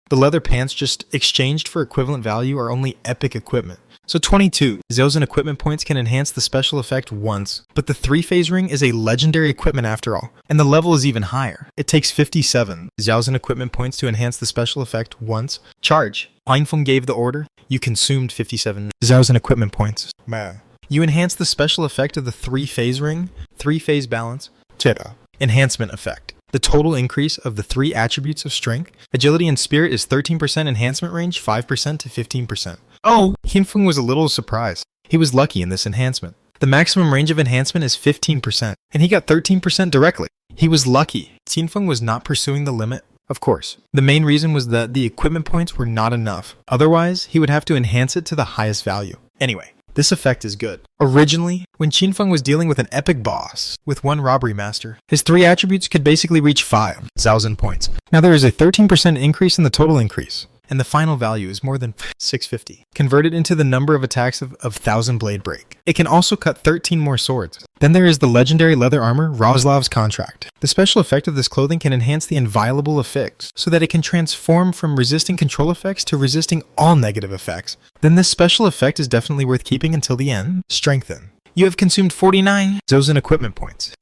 The leather pants just exchanged for equivalent value are only epic equipment. So 22, Zaozen equipment points can enhance the special effect once, but the 3-phase ring is a legendary equipment after all, and the level is even higher. It takes 57 Zaozen equipment points to enhance the special effect once. Charge. Einfeng gave the order. You consumed 57 Zaozen equipment points. You enhance the special effect of the 3-phase ring, 3-phase balance, enhancement effect. The total increase of the 3 attributes of strength, agility, and spirit is 13% enhancement range, 5% to 15%. Oh, Hinfeng was a little surprised. He was lucky in this enhancement. The maximum range of enhancement is 15%, and he got 13% directly. He was lucky. Hinfeng was not pursuing the limit. Of course, the main reason was that the equipment points were not enough. Otherwise, he would have to enhance it to the highest value. Anyway, this effect is good. Originally, when Qinfeng was dealing with an epic boss with 1 robbery master, his 3 attributes could basically reach 5 Zaozen points. Now there is a 13% increase in the total increase, and the final value is more than 650, converted into the number of attacks of 1000 blade break. It can also cut 13 more swords. Then there is the legendary leather armor, Roslav's Contract. The special effect of this clothing can enhance the inviolable effects, so that it can transform from resisting control effects to resisting all negative effects. Then this special effect is definitely worth keeping until the end. Strengthen. You have consumed 49 Zaozen equipment points.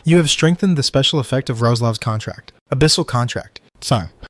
You have strengthened the special effect of Roslav's Contract. Abyssal Contract.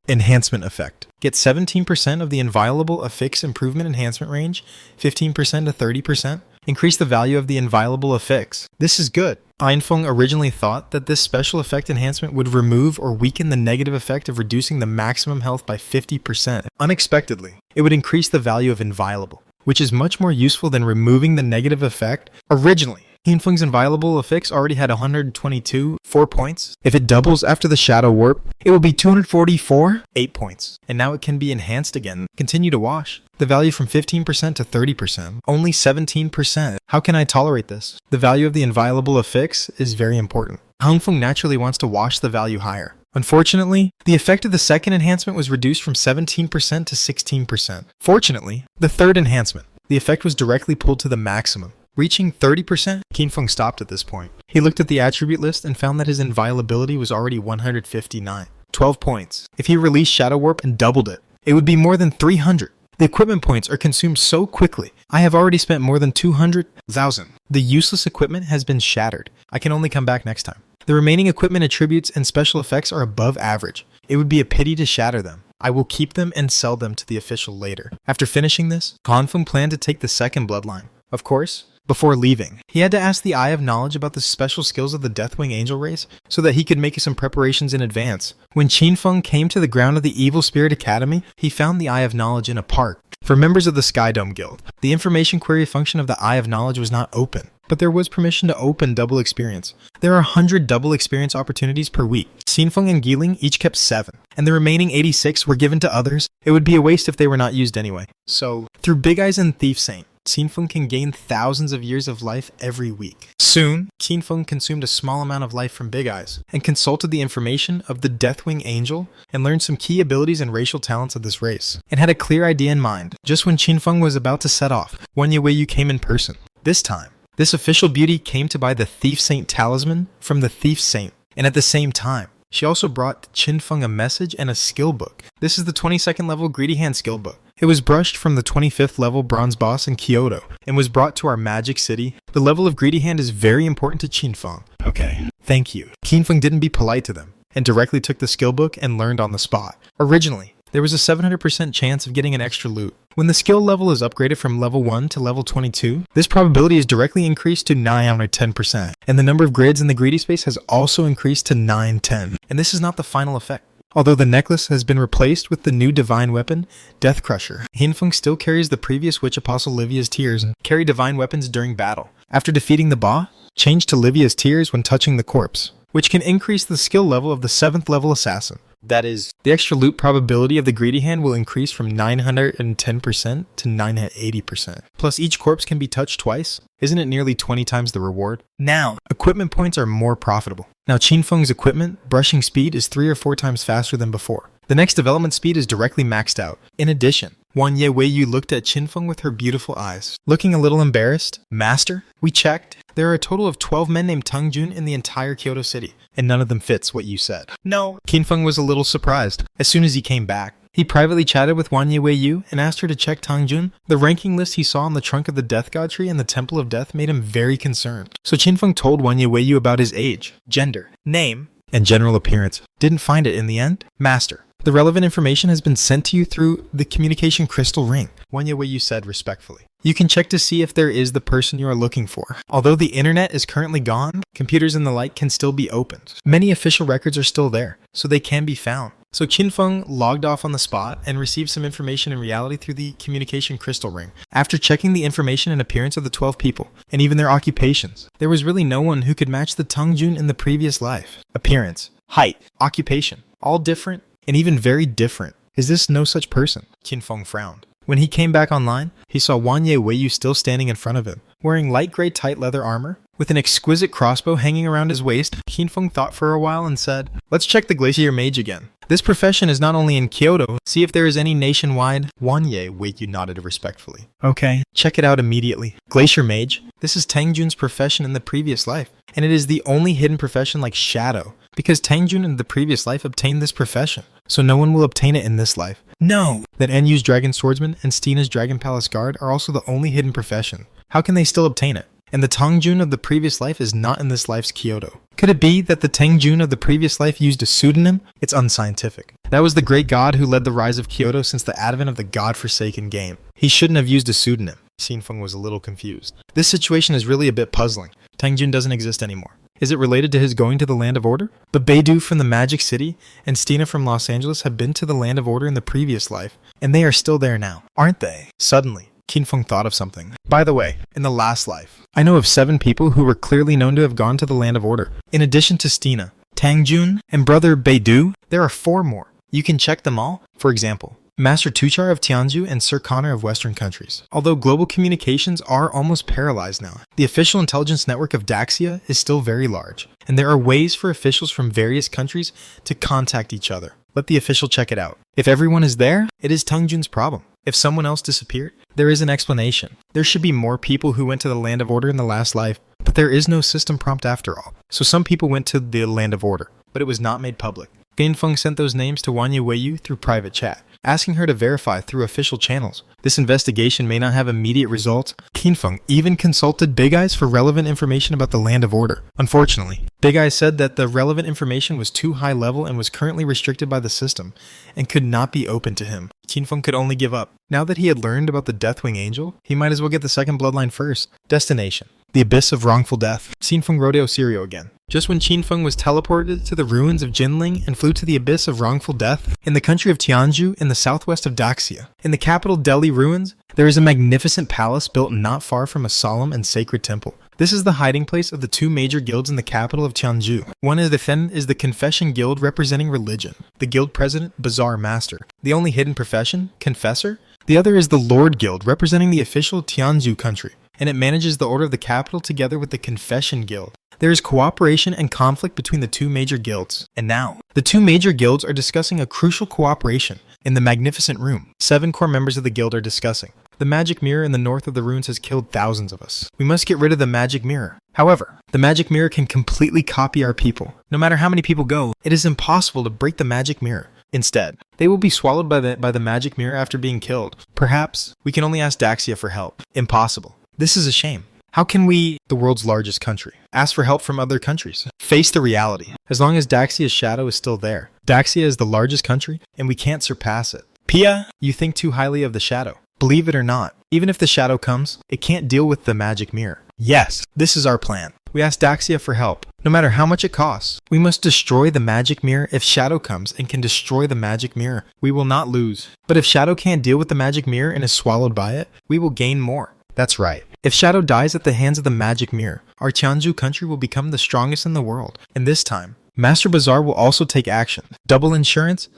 Enhancement effect. Get 17% of the inviolable affix improvement enhancement range, 15% to 30%. Increase the value of the inviolable affix. This is good. Einfeng originally thought that this special effect enhancement would remove or weaken the negative effect of reducing the maximum health by 50%. Unexpectedly, it would increase the value of inviolable, which is much more useful than removing the negative effect. Originally, Hinfeng's inviolable affix already had 122, 4 points. If it doubles after the Shadow Warp, it will be 244, 8 points. And now it can be enhanced again. Continue to wash. The value from 15% to 30%. Only 17%. How can I tolerate this? The value of the inviolable affix is very important. Hanfeng naturally wants to wash the value higher. Unfortunately, the effect of the second enhancement was reduced from 17% to 16%. Fortunately, the third enhancement, the effect was directly pulled to the maximum. Reaching 30%, Qinfeng stopped at this point. He looked at the attribute list and found that his inviolability was already 159. 12 points. If he released Shadow Warp and doubled it, it would be more than 300. The equipment points are consumed so quickly. I have already spent more than 200,000. The useless equipment has been shattered. I can only come back next time. The remaining equipment attributes and special effects are above average. It would be a pity to shatter them. I will keep them and sell them to the official later. After finishing this, Hanfeng planned to take the second bloodline. Of course, before leaving, he had to ask the Eye of Knowledge about the special skills of the Deathwing Angel race so that he could make some preparations in advance. When Qinfeng came to the ground of the Evil Spirit Academy, he found the Eye of Knowledge in a park. For members of the Skydome Guild, the information query function of the Eye of Knowledge was not open, but there was permission to open double experience. There are 100 double experience opportunities per week. Xinfeng and Giling each kept 7, and the remaining 86 were given to others. It would be a waste if they were not used anyway. So, through Big Eyes and Thief Saint, Qinfeng can gain thousands of years of life every week. Soon, Qinfeng consumed a small amount of life from Big Eyes and consulted the information of the Deathwing Angel and learned some key abilities and racial talents of this race, and had a clear idea in mind. Just when Qinfeng was about to set off, Wanya Weiyu came in person. This time, this official beauty came to buy the Thief Saint talisman from the Thief Saint, and at the same time, she also brought Qinfeng a message and a skill book. This is the 22nd level Greedy Hand skill book. It was brushed from the 25th level bronze boss in Kyoto and was brought to our magic city. The level of Greedy Hand is very important to Qinfeng. Okay, thank you. Qinfeng didn't be polite to them and directly took the skill book and learned on the spot. Originally, there was a 700% chance of getting an extra loot. When the skill level is upgraded from level 1 to level 22, this probability is directly increased to 910%, and the number of grids in the greedy space has also increased to 910. And this is not the final effect. Although the necklace has been replaced with the new divine weapon, Death Crusher, Hinfeng still carries the previous Witch Apostle Livia's tears and carry divine weapons during battle. After defeating the boss, change to Livia's tears when touching the corpse, which can increase the skill level of the 7th level assassin. That is, the extra loot probability of the Greedy Hand will increase from 910% to 980%. Plus each corpse can be touched twice. Isn't it nearly 20 times the reward? Now, equipment points are more profitable. Now Qinfeng's equipment, brushing speed is 3 or 4 times faster than before. The next development speed is directly maxed out. In addition, Wanya Weiyu looked at Qinfeng with her beautiful eyes. Looking a little embarrassed, Master, we checked. There are a total of 12 men named Teng Jun in the entire Kyoto city, and none of them fits what you said. No. Qinfeng was a little surprised. As soon as he came back, He privately chatted with Wanye Weiyu and asked her to check Tang Jun. The ranking list he saw on the trunk of the Death God tree and the Temple of Death made him very concerned. So Qinfeng told Wanye Weiyu about his age, gender, name, and general appearance. Didn't find it in the end? Master, the relevant information has been sent to you through the communication crystal ring, Wanye Weiyu said respectfully. You can check to see if there is the person you are looking for. Although the internet is currently gone, computers and the like can still be opened. Many official records are still there, so they can be found. So Qinfeng logged off on the spot and received some information in reality through the communication crystal ring. After checking the information and appearance of the 12 people, and even their occupations, there was really no one who could match the Tang Jun in the previous life. Appearance, height, occupation, all different and even very different. Is this no such person? Qinfeng frowned. When he came back online, he saw Wanye Weiyu still standing in front of him, wearing light gray tight leather armor, with an exquisite crossbow hanging around his waist. Qinfeng thought for a while and said, "Let's check the Glacier Mage again. This profession is not only in Kyoto, see if there is any nationwide." Wanye Weiyu nodded respectfully. Okay, check it out immediately. Glacier Mage, this is Tang Jun's profession in the previous life, and it is the only hidden profession like Shadow, because Tang Jun in the previous life obtained this profession, so no one will obtain it in this life. No! That Enyu's Dragon Swordsman and Stina's Dragon Palace Guard are also the only hidden profession. How can they still obtain it? And the Tang Jun of the previous life is not in this life's Kyoto. Could it be that the Tang Jun of the previous life used a pseudonym? It's unscientific. That was the great god who led the rise of Kyoto since the advent of the godforsaken game. He shouldn't have used a pseudonym. Qinfeng was a little confused. This situation is really a bit puzzling. Tang Jun doesn't exist anymore. Is it related to his going to the Land of Order? But Beidou from the Magic City and Stina from Los Angeles have been to the Land of Order in the previous life, and they are still there now, aren't they? Suddenly, Qinfeng thought of something. By the way, in the last life, I know of 7 people who were clearly known to have gone to the Land of Order. In addition to Stina, Tang Jun, and brother Beidou, there are 4 more. You can check them all. For example, Master Tuchar of Tianzhu and Sir Connor of Western countries. Although global communications are almost paralyzed now, the official intelligence network of Daxia is still very large, and there are ways for officials from various countries to contact each other. Let the official check it out. If everyone is there, it is Tang Jun's problem. If someone else disappeared, there is an explanation. There should be more people who went to the Land of Order in the last life, but there is no system prompt after all. So some people went to the Land of Order, but it was not made public. Qinfeng sent those names to Wanye Weiyu through private chat, asking her to verify through official channels. This investigation may not have immediate results. Qinfeng even consulted Big Eyes for relevant information about the Land of Order. Unfortunately, Big Eyes said that the relevant information was too high level and was currently restricted by the system, and could not be open to him. Qinfeng could only give up. Now that he had learned about the Deathwing Angel, he might as well get the second bloodline first. Destination: the Abyss of Wrongful Death. Scene from Rodeo Sirio again. Just when Qinfeng was teleported to the ruins of Jinling and flew to the Abyss of Wrongful Death, in the country of Tianzhu in the southwest of Daxia, in the capital Delhi ruins, there is a magnificent palace built not far from a solemn and sacred temple. This is the hiding place of the 2 major guilds in the capital of Tianzhu. One is the Confession Guild representing religion. The guild president, Bazaar Master. The only hidden profession, Confessor. The other is the Lord Guild representing the official Tianzhu country, and it manages the order of the capital together with the Confession Guild. There is cooperation and conflict between the 2 major guilds. And now, the 2 major guilds are discussing a crucial cooperation in the Magnificent Room. 7 core members of the guild are discussing. The magic mirror in the north of the ruins has killed thousands of us. We must get rid of the magic mirror. However, the magic mirror can completely copy our people. No matter how many people go, it is impossible to break the magic mirror. Instead, they will be swallowed by the magic mirror after being killed. Perhaps we can only ask Daxia for help. Impossible. This is a shame. How can we, the world's largest country, ask for help from other countries? Face the reality. As long as Daxia's shadow is still there, Daxia is the largest country, and we can't surpass it. Pia, you think too highly of the shadow. Believe it or not, even if the shadow comes, it can't deal with the magic mirror. Yes, this is our plan. We ask Daxia for help, no matter how much it costs. We must destroy the magic mirror. If Shadow comes and can destroy the magic mirror, we will not lose. But if Shadow can't deal with the magic mirror and is swallowed by it, we will gain more. That's right. If Shadow dies at the hands of the magic mirror, our Tianzhu country will become the strongest in the world. And this time, Master Bazaar will also take action. Double insurance?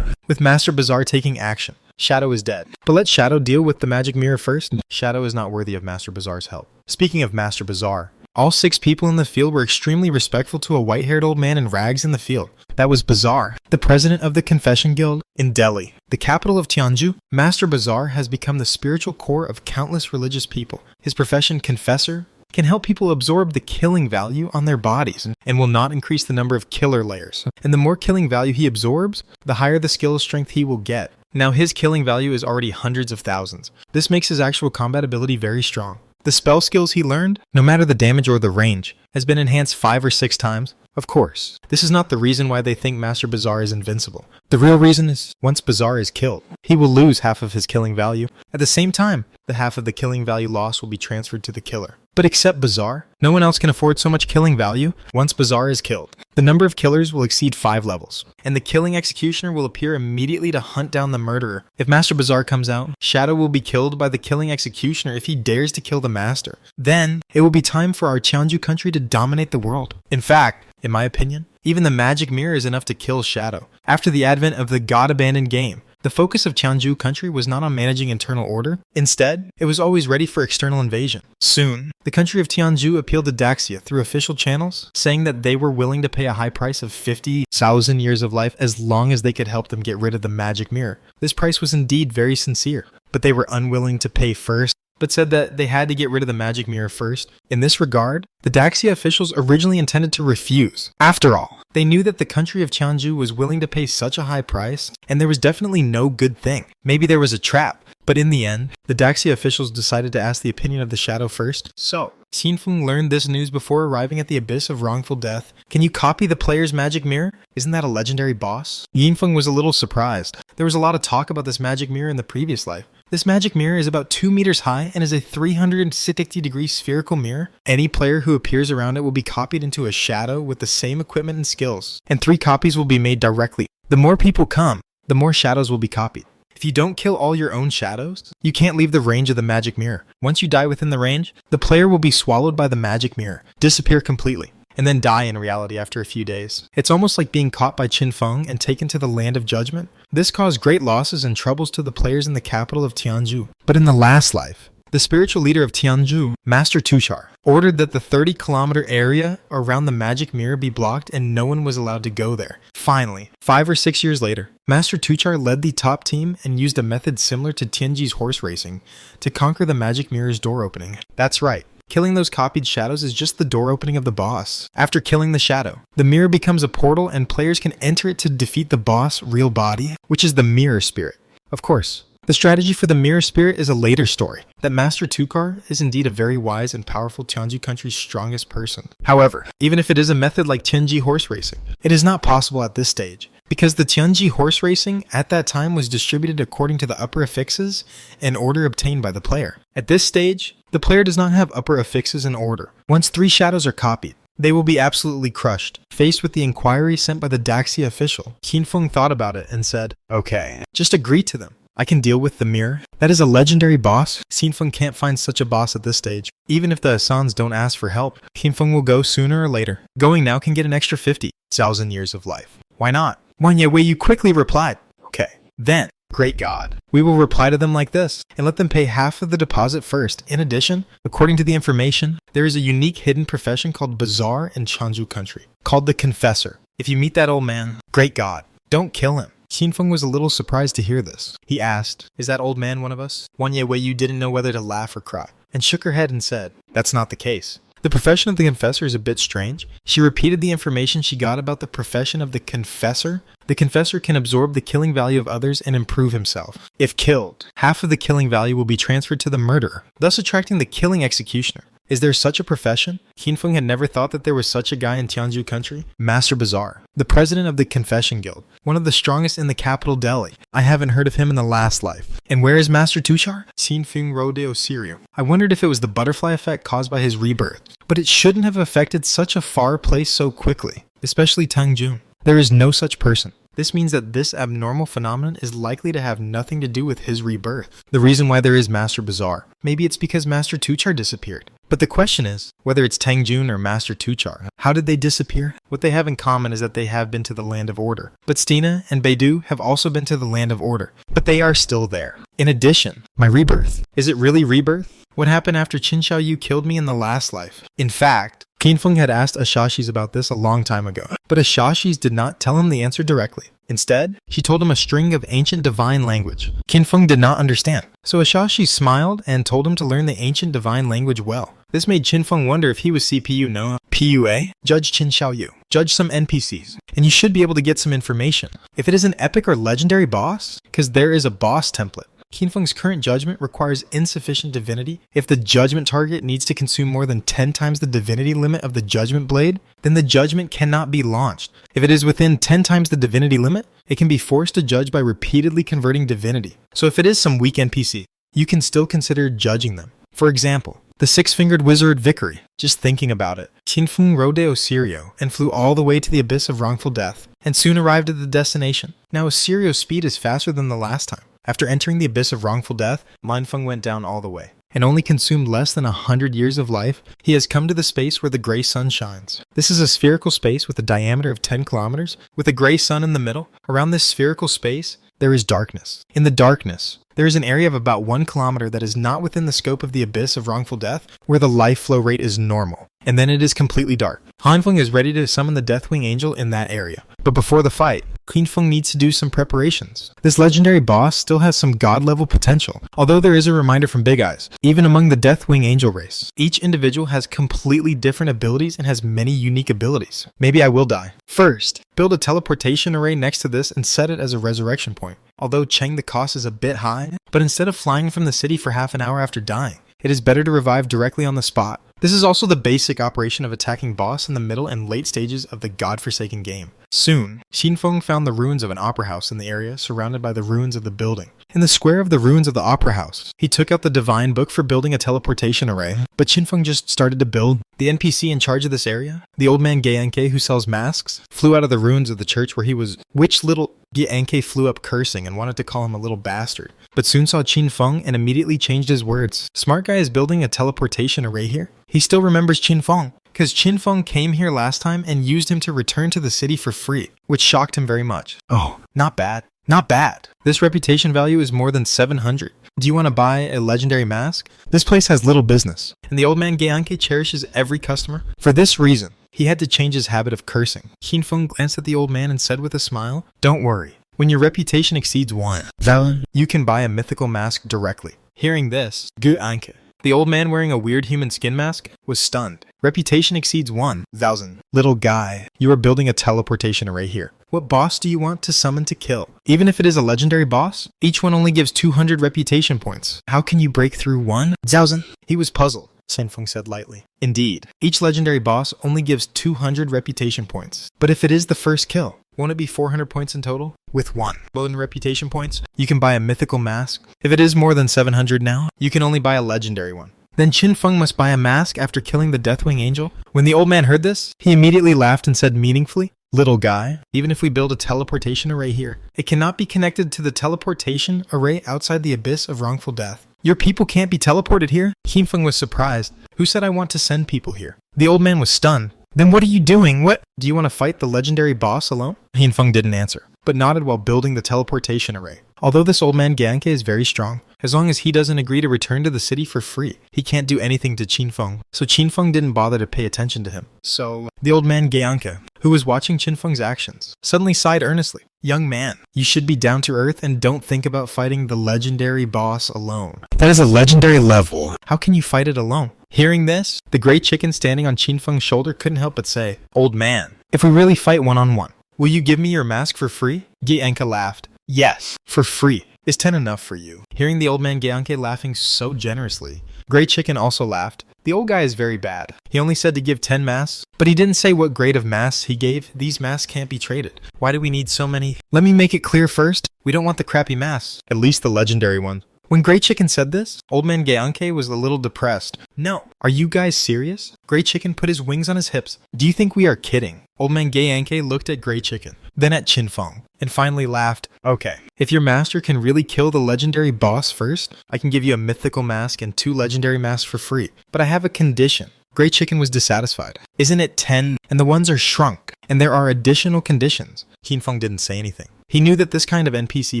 With Master Bazaar taking action, Shadow is dead. But let Shadow deal with the magic mirror first. Shadow is not worthy of Master Bazaar's help. Speaking of Master Bazaar, all 6 people in the field were extremely respectful to a white-haired old man in rags in the field. That was Bazaar, the president of the Confession Guild in Delhi, the capital of Tianzhu. Master Bazaar has become the spiritual core of countless religious people. His profession, Confessor, can help people absorb the killing value on their bodies and will not increase the number of killer layers. And the more killing value he absorbs, the higher the skill strength he will get. Now his killing value is already hundreds of thousands. This makes his actual combat ability very strong. The spell skills he learned, no matter the damage or the range, has been enhanced 5 or 6 times. Of course, this is not the reason why they think Master Bazaar is invincible. The real reason is, once Bazaar is killed, he will lose half of his killing value. At the same time, the half of the killing value loss will be transferred to the killer. But except Bazaar, no one else can afford so much killing value once Bazaar is killed. The number of killers will exceed 5 levels, and the killing executioner will appear immediately to hunt down the murderer. If Master Bazaar comes out, Shadow will be killed by the killing executioner if he dares to kill the master. Then, it will be time for our Tianju country to dominate the world. In fact, in my opinion, even the magic mirror is enough to kill Shadow. After the advent of the God-abandoned game, the focus of Tianju country was not on managing internal order. Instead, it was always ready for external invasion. Soon, the country of Tianju appealed to Daxia through official channels, saying that they were willing to pay a high price of 50,000 years of life as long as they could help them get rid of the magic mirror. This price was indeed very sincere, but they were unwilling to pay first, but said that they had to get rid of the magic mirror first. In this regard, the Daxia officials originally intended to refuse. After all, they knew that the country of Tianju was willing to pay such a high price, and there was definitely no good thing. Maybe there was a trap, but in the end, the Daxia officials decided to ask the opinion of the Shadow first. So, Xinfeng learned this news before arriving at the abyss of wrongful death. Can you copy the player's magic mirror? Isn't that a legendary boss? Xinfeng was a little surprised. There was a lot of talk about this magic mirror in the previous life. This magic mirror is about 2 meters high and is a 360-degree spherical mirror. Any player who appears around it will be copied into a shadow with the same equipment and skills, and 3 copies will be made directly. The more people come, the more shadows will be copied. If you don't kill all your own shadows, you can't leave the range of the magic mirror. Once you die within the range, the player will be swallowed by the magic mirror, disappear completely, and then die in reality after a few days. It's almost like being caught by Qin Feng and taken to the land of judgment. This caused great losses and troubles to the players in the capital of Tianju. But in the last life, the spiritual leader of Tianju, Master Tushar, ordered that the 30-kilometer area around the magic mirror be blocked and no one was allowed to go there. Finally, 5 or 6 years later, Master Tushar led the top team and used a method similar to Tianji's horse racing to conquer the magic mirror's door opening. That's right. Killing those copied shadows is just the door opening of the boss. After killing the shadow, the mirror becomes a portal and players can enter it to defeat the boss' real body, which is the mirror spirit. Of course, the strategy for the mirror spirit is a later story, that Master Tushar is indeed a very wise and powerful Tianju country's strongest person. However, even if it is a method like Tianji horse racing, it is not possible at this stage, because the Tianji horse racing at that time was distributed according to the upper affixes and order obtained by the player. At this stage, the player does not have upper affixes in order. Once 3 shadows are copied, they will be absolutely crushed. Faced with the inquiry sent by the Daxia official, Xinfeng thought about it and said, "Okay, just agree to them. I can deal with the mirror. That is a legendary boss. Xinfeng can't find such a boss at this stage. Even if the Asans don't ask for help, Xinfeng will go sooner or later. Going now can get an extra 50,000 years of life. Why not?" Wang Yewei quickly replied, "Okay, then, great God, we will reply to them like this, and let them pay half of the deposit first. In addition, according to the information, there is a unique hidden profession called Bazaar in Tianju country, called the Confessor. If you meet that old man, great God, don't kill him." Xinfeng was a little surprised to hear this. He asked, "Is that old man one of us?" Wang Yewei didn't know whether to laugh or cry, and shook her head and said, "That's not the case. The profession of the Confessor is a bit strange." She repeated the information she got about the profession of the Confessor. The Confessor can absorb the killing value of others and improve himself. If killed, half of the killing value will be transferred to the murderer, thus attracting the killing executioner. Is there such a profession? Xinfeng had never thought that there was such a guy in Tianju country. Master Bazaar, the president of the Confession Guild, one of the strongest in the capital Delhi. I haven't heard of him in the last life. And where is Master Tushar? Xinfeng Rode Osirio. I wondered if it was the butterfly effect caused by his rebirth. But it shouldn't have affected such a far place so quickly, especially Tangjun. There is no such person. This means that this abnormal phenomenon is likely to have nothing to do with his rebirth. The reason why there is Master Bazaar. Maybe it's because Master Tushar disappeared. But the question is, whether it's Tangjun or Master Tushar, how did they disappear? What they have in common is that they have been to the Land of Order. But Stina and Beidou have also been to the Land of Order. But they are still there. In addition, my rebirth. Is it really rebirth? What happened after Qin Xiaoyu killed me in the last life? In fact, Xinfeng had asked Ashashis about this a long time ago, but Ashashis did not tell him the answer directly. Instead, she told him a string of ancient divine language. Xinfeng did not understand, so Ashashi smiled and told him to learn the ancient divine language well. This made Qinfeng wonder if he was CPU Noah. PUA? Judge Qin Xiaoyu. Judge some NPCs. And you should be able to get some information. If it is an epic or legendary boss, because there is a boss template. Qinfeng's current judgment requires insufficient divinity. If the judgment target needs to consume more than 10 times the divinity limit of the judgment blade, then the judgment cannot be launched. If it is within 10 times the divinity limit, it can be forced to judge by repeatedly converting divinity. So if it is some weak NPC, you can still consider judging them. For example, the six-fingered wizard Vickery. Just thinking about it, Qinfeng rode to Osirio and flew all the way to the abyss of wrongful death, and soon arrived at the destination. Now Osirio's speed is faster than the last time. After entering the abyss of wrongful death, Linfeng went down all the way, and only consumed less than 100 years of life. He has come to the space where the gray sun shines. This is a spherical space with a diameter of 10 kilometers, with a gray sun in the middle. Around this spherical space, there is darkness. In the darkness, there is an area of about 1 kilometer that is not within the scope of the abyss of wrongful death, where the life flow rate is normal. And then it is completely dark. Hanfeng is ready to summon the Deathwing Angel in that area. But before the fight, Qinfeng needs to do some preparations. This legendary boss still has some god-level potential, although there is a reminder from Big Eyes. Even among the Deathwing Angel race, each individual has completely different abilities and has many unique abilities. Maybe I will die. First, build a teleportation array next to this and set it as a resurrection point. Although Cheng the cost is a bit high, but instead of flying from the city for half an hour after dying, it is better to revive directly on the spot. This is also the basic operation of attacking boss in the middle and late stages of the godforsaken game. Soon, Qinfeng found the ruins of an opera house in the area surrounded by the ruins of the building. In the square of the ruins of the opera house, he took out the divine book for building a teleportation array, but Qinfeng just started to build. The NPC in charge of this area, the old man Gyeanke who sells masks, flew out of the ruins of the church where he was, which little Gyeanke flew up cursing and wanted to call him a little bastard, but soon saw Qinfeng and immediately changed his words. Smart guy is building a teleportation array here. He still remembers Qinfeng, because Qinfeng came here last time and used him to return to the city for free, which shocked him very much. Oh, not bad. Not bad. This reputation value is more than 700. Do you want to buy a legendary mask? This place has little business, and the old man Gyeanke cherishes every customer. For this reason, he had to change his habit of cursing. Qinfeng glanced at the old man and said with a smile, "Don't worry. When your reputation exceeds 1,000, you can buy a mythical mask directly." Hearing this, Gyeanke, the old man wearing a weird human skin mask, was stunned. Reputation exceeds 1,000. Little guy, you are building a teleportation array here. What boss do you want to summon to kill? Even if it is a legendary boss, each one only gives 200 reputation points. How can you break through 1,000? He was puzzled. Sanfeng said lightly. Indeed, each legendary boss only gives 200 reputation points. But if it is the first kill, won't it be 400 points in total? With 1 golden reputation points, you can buy a mythical mask. If it is more than 700 now, you can only buy a legendary one. Then Qinfeng must buy a mask after killing the Deathwing Angel? When the old man heard this, he immediately laughed and said meaningfully, "Little guy, even if we build a teleportation array here, it cannot be connected to the teleportation array outside the abyss of wrongful death. Your people can't be teleported here?" Qinfeng was surprised. Who said I want to send people here? The old man was stunned. Then what are you doing? What? Do you want to fight the legendary boss alone? Qinfeng didn't answer, but nodded while building the teleportation array. Although this old man Gyeanke is very strong, as long as he doesn't agree to return to the city for free, he can't do anything to Qinfeng. So Qinfeng didn't bother to pay attention to him. So the old man Gyeanke, who was watching Qinfeng's actions, suddenly sighed earnestly. "Young man, you should be down to earth and don't think about fighting the legendary boss alone. That is a legendary level. How can you fight it alone?" Hearing this, the gray chicken standing on Qinfeng's shoulder couldn't help but say, "Old man, if we really fight one-on-one, will you give me your mask for free?" Gyeanke laughed. "Yes, for free. Is 10 enough for you?" Hearing the old man Gyeanke laughing so generously, Gray Chicken also laughed. The old guy is very bad. He only said to give 10 masks, but he didn't say what grade of masks he gave. These masks can't be traded. Why do we need so many? Let me make it clear first. We don't want the crappy masks, at least the legendary ones. When Gray Chicken said this, old man Gyeanke was a little depressed. "No, are you guys serious?" Gray Chicken put his wings on his hips. "Do you think we are kidding?" Old man Gyeanke looked at Gray Chicken, then at Qinfeng, and finally laughed. "Okay, if your master can really kill the legendary boss first, I can give you a mythical mask and 2 legendary masks for free. But I have a condition." Gray Chicken was dissatisfied. "Isn't it 10? And the ones are shrunk. And there are additional conditions." Qinfeng didn't say anything. He knew that this kind of NPC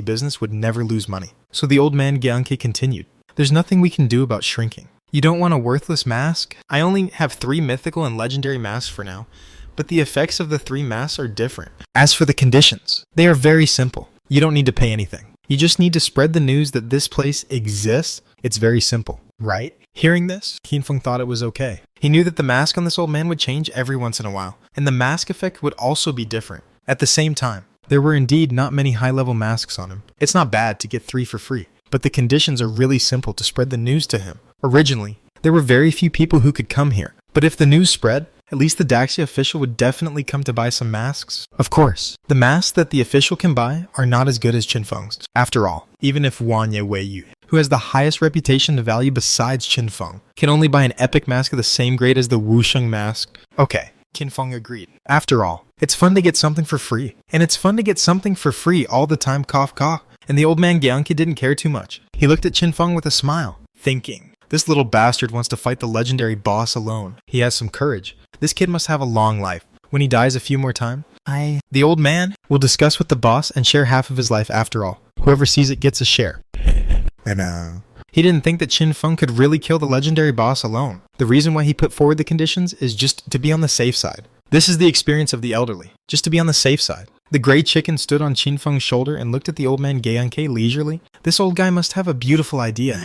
business would never lose money. So the old man Gyeanke continued. "There's nothing we can do about shrinking. You don't want a worthless mask? I only have 3 mythical and legendary masks for now, but the effects of the 3 masks are different. As for the conditions, they are very simple. You don't need to pay anything. You just need to spread the news that this place exists It's very simple, right? Hearing this, Qinfeng thought it was okay. He knew that the mask on this old man would change every once in a while, and the mask effect would also be different. At the same time, there were indeed not many high-level masks on him. It's not bad to get 3 for free, but the conditions are really simple to spread the news to him. Originally, there were very few people who could come here, but if the news spread, at least the Daxia official would definitely come to buy some masks. Of course, the masks that the official can buy are not as good as Qinfeng's. After all, even if Wanye Weiyu, who has the highest reputation and value besides Qinfeng, can only buy an epic mask of the same grade as the Wusheng mask. Okay, Qinfeng agreed. After all, it's fun to get something for free. And it's fun to get something for free all the time, cough cough. And the old man Gyeongki didn't care too much. He looked at Qinfeng with a smile, thinking, this little bastard wants to fight the legendary boss alone. He has some courage. This kid must have a long life. When he dies a few more times, the old man will discuss with the boss and share half of his life after all. Whoever sees it gets a share. And he didn't think that Qinfeng could really kill the legendary boss alone. The reason why he put forward the conditions is just to be on the safe side. This is the experience of the elderly, just to be on the safe side. The gray chicken stood on Qinfeng's shoulder and looked at the old man Gyeongki leisurely. This old guy must have a beautiful idea.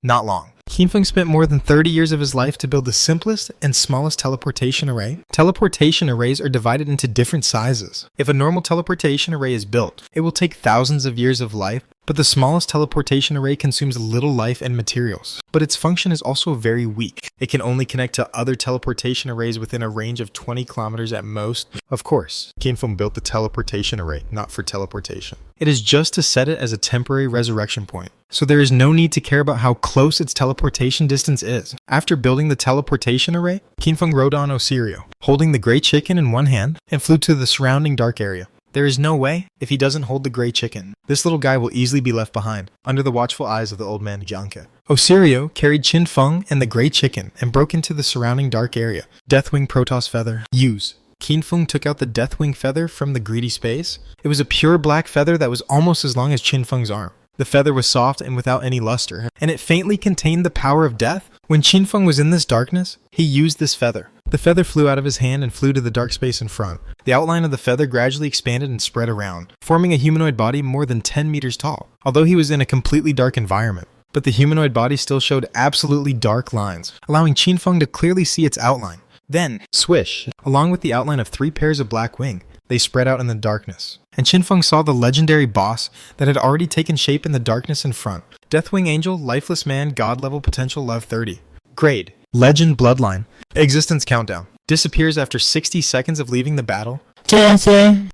Not long. Qinfeng spent more than 30 years of his life to build the simplest and smallest teleportation array. Teleportation arrays are divided into different sizes. If a normal teleportation array is built, it will take thousands of years of life, but the smallest teleportation array consumes little life and materials. But its function is also very weak. It can only connect to other teleportation arrays within a range of 20 kilometers at most. Of course, Qinfeng built the teleportation array, not for teleportation. It is just to set it as a temporary resurrection point. So there is no need to care about how close its teleportation distance is. After building the teleportation array, Qinfeng rode on Osirio, holding the gray chicken in one hand, and flew to the surrounding dark area. There is no way, if he doesn't hold the gray chicken, this little guy will easily be left behind, under the watchful eyes of the old man Gyeongki. Osirio carried Qinfeng and the gray chicken and broke into the surrounding dark area. Deathwing Protoss feather. Use. Qinfeng took out the Deathwing feather from the greedy space. It was a pure black feather that was almost as long as Qinfeng's arm. The feather was soft and without any luster, and it faintly contained the power of death. When Qinfeng was in this darkness, he used this feather. The feather flew out of his hand and flew to the dark space in front. The outline of the feather gradually expanded and spread around, forming a humanoid body more than 10 meters tall, although he was in a completely dark environment. But the humanoid body still showed absolutely dark lines, allowing Qinfeng to clearly see its outline. Then, swish, along with the outline of 3 pairs of black wing, they spread out in the darkness. And Qinfeng saw the legendary boss that had already taken shape in the darkness in front. Deathwing Angel, Lifeless Man, God Level Potential Level 30. Grade. Legend Bloodline. Existence Countdown. Disappears after 60 seconds of leaving the battle.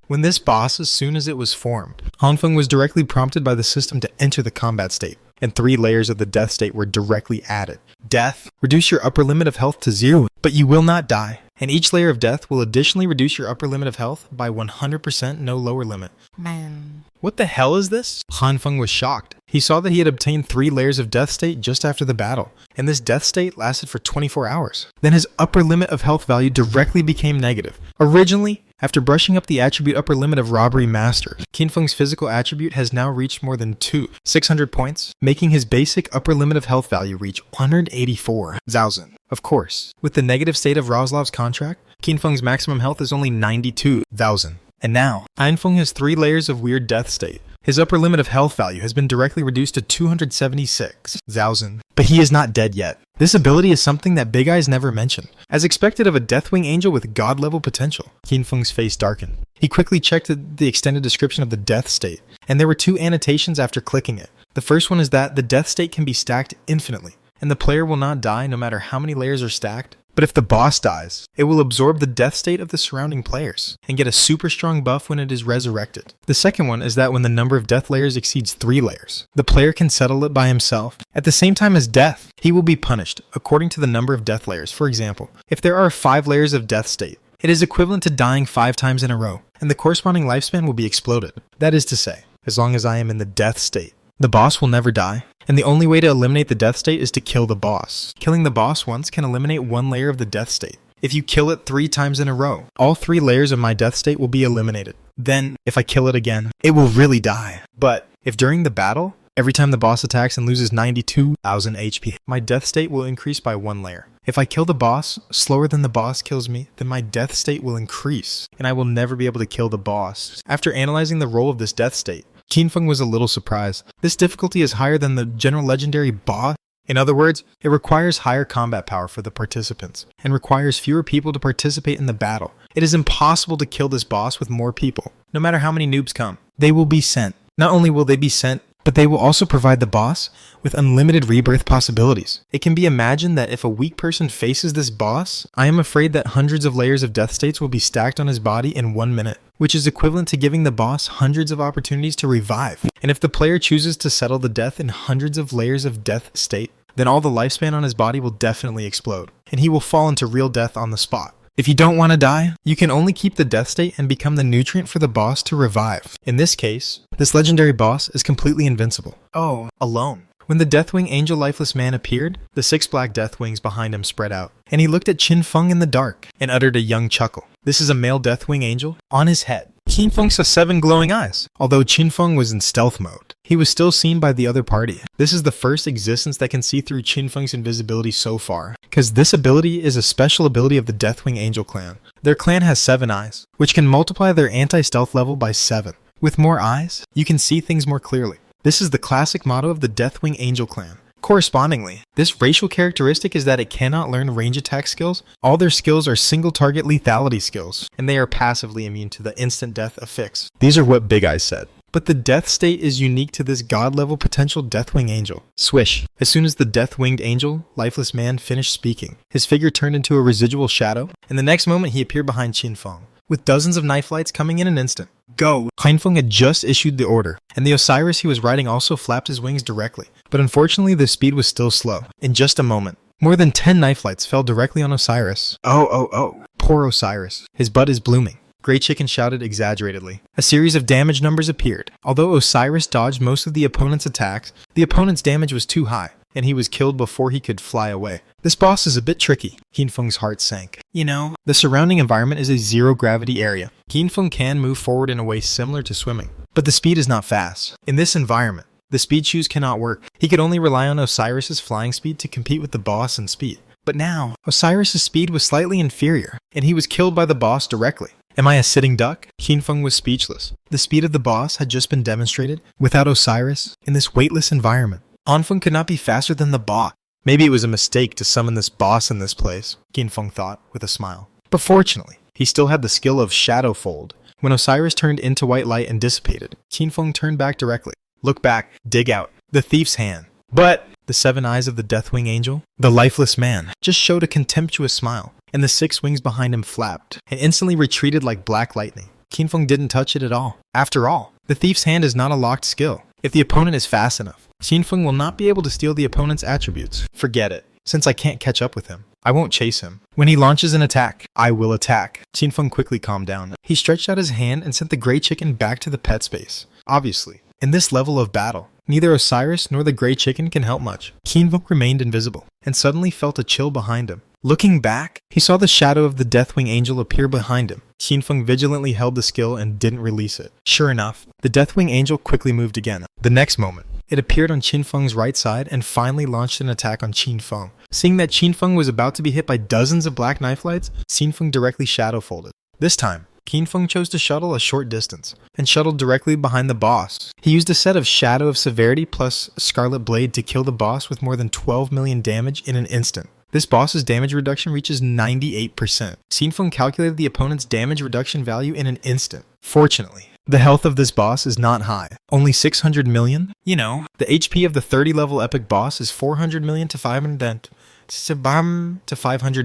When this boss, as soon as it was formed, Hanfeng was directly prompted by the system to enter the combat state, and 3 layers of the death state were directly added. Death. Reduce your upper limit of health to 0, but you will not die. And each layer of death will additionally reduce your upper limit of health by 100%, no lower limit. Man. What the hell is this? Hanfeng was shocked. He saw that he had obtained 3 layers of death state just after the battle, and this death state lasted for 24 hours. Then his upper limit of health value directly became negative. Originally, after brushing up the attribute upper limit of Robbery Master, Qinfeng's physical attribute has now reached more than 600 points, making his basic upper limit of health value reach 184,000. Of course, with the negative state of Roslav's contract, Qinfeng's maximum health is only 92,000. And now, Einfeng has 3 layers of weird death state. His upper limit of health value has been directly reduced to 276,000. But he is not dead yet. This ability is something that Big Eyes never mentioned. As expected of a Deathwing Angel with God level potential, Qinfeng's face darkened. He quickly checked the extended description of the death state, and there were 2 annotations after clicking it. The first one is that the death state can be stacked infinitely, and the player will not die no matter how many layers are stacked. But if the boss dies, it will absorb the death state of the surrounding players and get a super strong buff when it is resurrected. The second one is that when the number of death layers exceeds 3 layers, the player can settle it by himself. At the same time as death, he will be punished according to the number of death layers. For example, if there are 5 layers of death state, it is equivalent to dying 5 times in a row, and the corresponding lifespan will be exploded. That is to say, as long as I am in the death state, the boss will never die, and the only way to eliminate the death state is to kill the boss. Killing the boss once can eliminate 1 layer of the death state. If you kill it 3 times in a row, all 3 layers of my death state will be eliminated. Then, if I kill it again, it will really die. But if during the battle, every time the boss attacks and loses 92,000 HP, my death state will increase by 1 layer. If I kill the boss slower than the boss kills me, then my death state will increase, and I will never be able to kill the boss. After analyzing the role of this death state, Qin was a little surprised. This difficulty is higher than the general legendary boss. In other words, it requires higher combat power for the participants, and requires fewer people to participate in the battle. It is impossible to kill this boss with more people, no matter how many noobs come. They will be sent. Not only will they be sent, but they will also provide the boss with unlimited rebirth possibilities. It can be imagined that if a weak person faces this boss, I am afraid that hundreds of layers of death states will be stacked on his body in 1 minute, which is equivalent to giving the boss hundreds of opportunities to revive. And if the player chooses to settle the death in hundreds of layers of death state, then all the lifespan on his body will definitely explode, and he will fall into real death on the spot. If you don't want to die, you can only keep the death state and become the nutrient for the boss to revive. In this case, this legendary boss is completely invincible. Oh, alone. When the Deathwing Angel Lifeless Man appeared, the 6 black Deathwings behind him spread out, and he looked at Qin in the dark and uttered a young chuckle. This is a male Deathwing Angel. On his head, Qin saw 7 glowing eyes. Although Qin was in stealth mode, he was still seen by the other party. This is the first existence that can see through Qin invisibility so far, because this ability is a special ability of the Deathwing Angel clan. Their clan has 7 eyes, which can multiply their anti-stealth level by 7. With more eyes, you can see things more clearly. This is the classic motto of the Deathwing Angel clan. Correspondingly, this racial characteristic is that it cannot learn range attack skills. All their skills are single target lethality skills, and they are passively immune to the instant death affix. These are what Big Eyes said. But the death state is unique to this god-level potential Deathwing Angel. Swish. As soon as the Death-Winged Angel, Lifeless Man, finished speaking, his figure turned into a residual shadow, and the next moment he appeared behind Qin with dozens of knife lights coming in an instant. Go! Qin had just issued the order, and the Osiris he was riding also flapped his wings directly. But unfortunately, the speed was still slow. In just a moment, more than 10 knife lights fell directly on Osiris. Oh. Poor Osiris. His butt is blooming. Grey Chicken shouted exaggeratedly. A series of damage numbers appeared. Although Osiris dodged most of the opponent's attacks, the opponent's damage was too high, and he was killed before he could fly away. This boss is a bit tricky. Qin heart sank. You know, the surrounding environment is a zero-gravity area. Qin can move forward in a way similar to swimming, but the speed is not fast. In this environment, the speed shoes cannot work. He could only rely on Osiris's flying speed to compete with the boss in speed. But now, Osiris's speed was slightly inferior, and he was killed by the boss directly. Am I a sitting duck? Qin was speechless. The speed of the boss had just been demonstrated without Osiris in this weightless environment. Anfeng could not be faster than the boss. Maybe it was a mistake to summon this boss in this place, Qin thought with a smile. But fortunately, he still had the skill of Shadow Fold. When Osiris turned into white light and dissipated, Qin turned back directly. Look back, dig out. The thief's hand. But the 7 eyes of the Deathwing Angel, the Lifeless Man, just showed a contemptuous smile, and the 6 wings behind him flapped and instantly retreated like black lightning. Qin didn't touch it at all. After all, the thief's hand is not a locked skill. If the opponent is fast enough, Qin will not be able to steal the opponent's attributes. Forget it, since I can't catch up with him. I won't chase him. When he launches an attack, I will attack. Qin quickly calmed down. He stretched out his hand and sent the Grey Chicken back to the pet space. Obviously, in this level of battle, neither Osiris nor the Grey Chicken can help much. Qin remained invisible, and suddenly felt a chill behind him. Looking back, he saw the shadow of the Deathwing Angel appear behind him. Qin vigilantly held the skill and didn't release it. Sure enough, the Deathwing Angel quickly moved again. The next moment, it appeared on Qin right side and finally launched an attack on Qin. Seeing that Qin was about to be hit by dozens of black knife lights, Qin directly shadow folded. This time, Qin chose to shuttle a short distance, and shuttled directly behind the boss. He used a set of Shadow of Severity plus Scarlet Blade to kill the boss with more than 12 million damage in an instant. This boss's damage reduction reaches 98%. Qin calculated the opponent's damage reduction value in an instant. Fortunately, the health of this boss is not high. Only 600 million? You know, the HP of the 30 level epic boss is 400 million to 500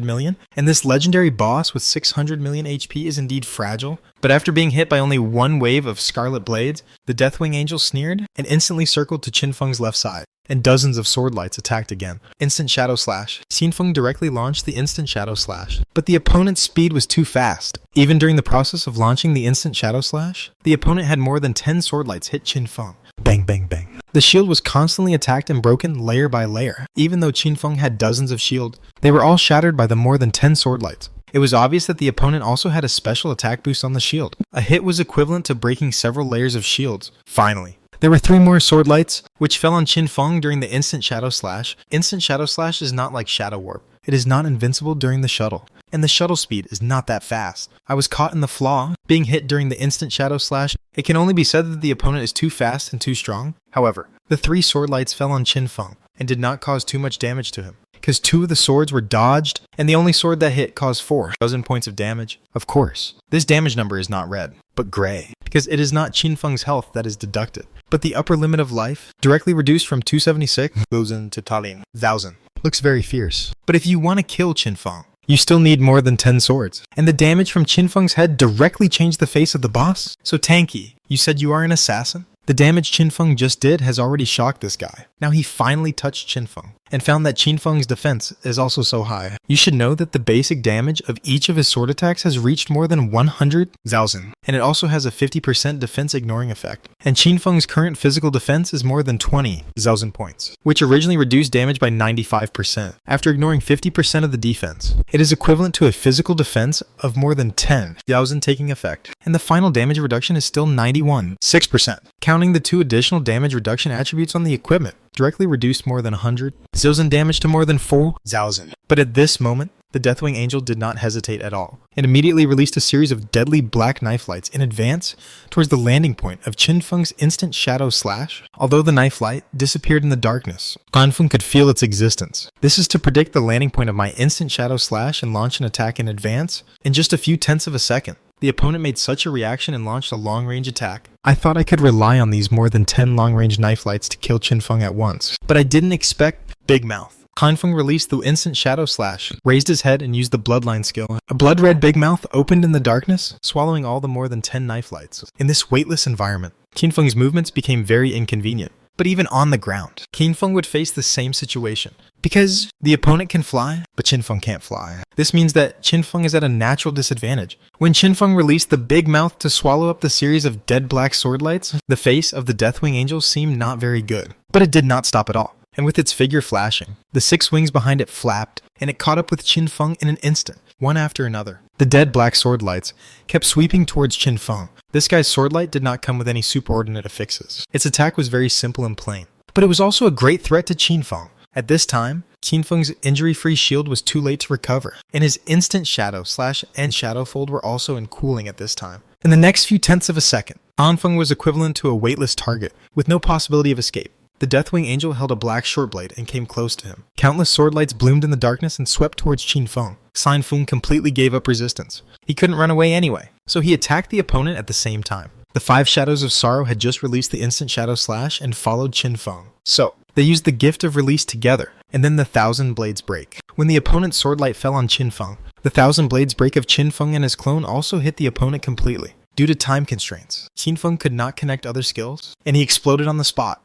million, and this legendary boss with 600 million HP is indeed fragile. But after being hit by only one wave of Scarlet Blades, the Deathwing Angel sneered and instantly circled to Qin left side, and dozens of sword lights attacked again. Instant Shadow Slash. Qin directly launched the Instant Shadow Slash, but the opponent's speed was too fast. Even during the process of launching the Instant Shadow Slash, the opponent had more than 10 sword lights hit Qin. Bang, bang, bang. The shield was constantly attacked and broken layer by layer. Even though Qin had dozens of shield, they were all shattered by the more than 10 sword lights. It was obvious that the opponent also had a special attack boost on the shield. A hit was equivalent to breaking several layers of shields. Finally, there were 3 more sword lights, which fell on Qin during the Instant Shadow Slash. Instant Shadow Slash is not like Shadow Warp. It is not invincible during the shuttle, and the shuttle speed is not that fast. I was caught in the flaw, being hit during the Instant Shadow Slash It can only be said that the opponent is too fast and too strong. However, the 3 sword lights fell on Qin Feng and did not cause too much damage to him, because 2 of the swords were dodged, and the only sword that hit caused 4,000 points of damage. Of course, this damage number is not red, but gray, because it is not Qin Feng's health that is deducted, but the upper limit of life, directly reduced from 276 goes into 1,000. Looks very fierce. But if you want to kill Qin Feng, you still need more than 10 swords. And the damage from Qin Feng's head directly changed the face of the boss. So Tanky, you said you are an assassin? The damage Qin Feng just did has already shocked this guy. Now he finally touched Qin Feng and found that Qin Feng's defense is also so high. You should know that the basic damage of each of his sword attacks has reached more than 100,000, and it also has a 50% defense ignoring effect. And Qin Feng's current physical defense is more than 20,000 points, which originally reduced damage by 95% after ignoring 50% of the defense. It is equivalent to a physical defense of more than 10,000 taking effect, and the final damage reduction is still 91.6%. Counting the 2 additional damage reduction attributes on the equipment, directly reduced more than 100,000 damage to more than 4,000. But at this moment, the Deathwing Angel did not hesitate at all, and immediately released a series of deadly black knife lights in advance towards the landing point of Qin Feng's instant shadow slash. Although the knife light disappeared in the darkness, Qin Feng could feel its existence. This is to predict the landing point of my instant shadow slash and launch an attack in advance in just a few tenths of a second. The opponent made such a reaction and launched a long-range attack. I thought I could rely on these more than 10 long-range knife lights to kill Qin Feng at once, but I didn't expect Big Mouth. Qin Feng released the instant shadow slash, raised his head and used the bloodline skill. A blood-red Big Mouth opened in the darkness, swallowing all the more than 10 knife lights. In this weightless environment, Qin Feng's movements became very inconvenient. But even on the ground, Qin Feng would face the same situation. Because the opponent can fly, but Qin Feng can't fly. This means that Qin Feng is at a natural disadvantage. When Qin Feng released the Big Mouth to swallow up the series of dead black sword lights, the face of the Deathwing Angel seemed not very good. But it did not stop at all. And with its figure flashing, the 6 wings behind it flapped, and it caught up with Qin Feng in an instant, one after another. The dead black sword lights kept sweeping towards Qin Feng. This guy's sword light did not come with any superordinate affixes. Its attack was very simple and plain. But it was also a great threat to Qin Feng. At this time, Qin Feng's injury-free shield was too late to recover, and his instant shadow slash and shadow fold were also in cooling at this time. In the next few tenths of a second, Qin Feng was equivalent to a weightless target, with no possibility of escape. The Deathwing Angel held a black short blade and came close to him. Countless sword lights bloomed in the darkness and swept towards Qin Feng. Qin Feng completely gave up resistance. He couldn't run away anyway, so he attacked the opponent at the same time. The 5 Shadows of Sorrow had just released the instant shadow slash and followed Qin Feng. So, they used the gift of release together, and then the 1,000 blades break. When the opponent's sword light fell on Qin Feng, the 1,000 blades break of Qin Feng and his clone also hit the opponent completely. Due to time constraints, Qin Feng could not connect other skills, and he exploded on the spot.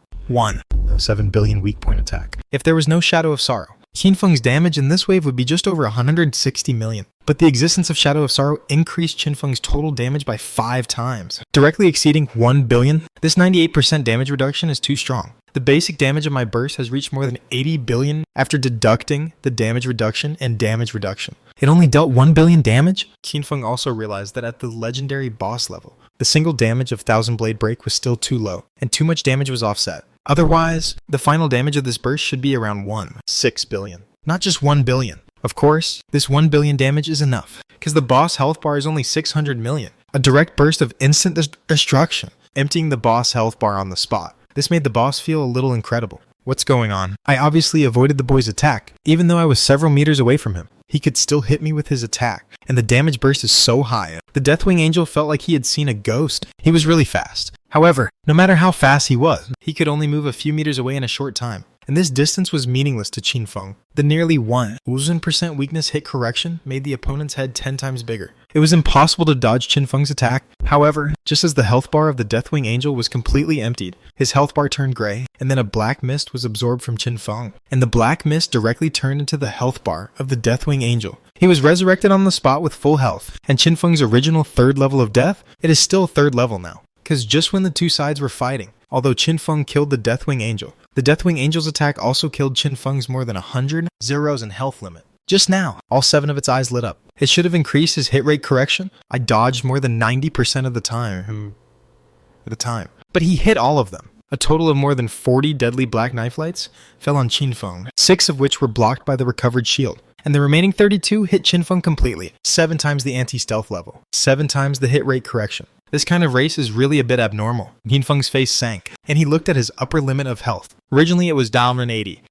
7 billion weak point attack. If there was no Shadow of Sorrow, Qin Feng's damage in this wave would be just over 160 million. But the existence of Shadow of Sorrow increased Qin Feng's total damage by 5 times, directly exceeding 1 billion. This 98% damage reduction is too strong. The basic damage of my burst has reached more than 80 billion after deducting the damage reduction and damage reduction. It only dealt 1 billion damage? Qin Feng also realized that at the legendary boss level, the single damage of 1,000 blade break was still too low, and too much damage was offset. Otherwise, the final damage of this burst should be around 1.6 billion, not just 1 billion. Of course, this 1 billion damage is enough, because the boss health bar is only 600 million. A direct burst of instant destruction, emptying the boss health bar on the spot. This made the boss feel a little incredible. What's going on? I obviously avoided the boy's attack, even though I was several meters away from him. He could still hit me with his attack, and the damage burst is so high. The Deathwing Angel felt like he had seen a ghost. He was really fast. However, no matter how fast he was, he could only move a few meters away in a short time, and this distance was meaningless to Qin Feng. The nearly 1,000% weakness hit correction made the opponent's head 10 times bigger. It was impossible to dodge Qin Feng's attack. However, just as the health bar of the Deathwing Angel was completely emptied, his health bar turned gray, and then a black mist was absorbed from Qin Feng, and the black mist directly turned into the health bar of the Deathwing Angel. He was resurrected on the spot with full health, and Qin Feng's original 3rd level of death, it is still 3rd level now. Because just when the two sides were fighting, although Qin Feng killed the Deathwing Angel, the Deathwing Angel's attack also killed Qin Feng's more than 100 zeros in health limit. Just now, all 7 of its eyes lit up. It should have increased his hit rate correction. I dodged more than 90% of the time. But he hit all of them. A total of more than 40 deadly black knife lights fell on Qin Feng, 6 of which were blocked by the recovered shield. And the remaining 32 hit Qin Feng completely, 7 times the anti-stealth level, 7 times the hit rate correction. This kind of race is really a bit abnormal. Qinfeng's face sank, and he looked at his upper limit of health. Originally it was down 80.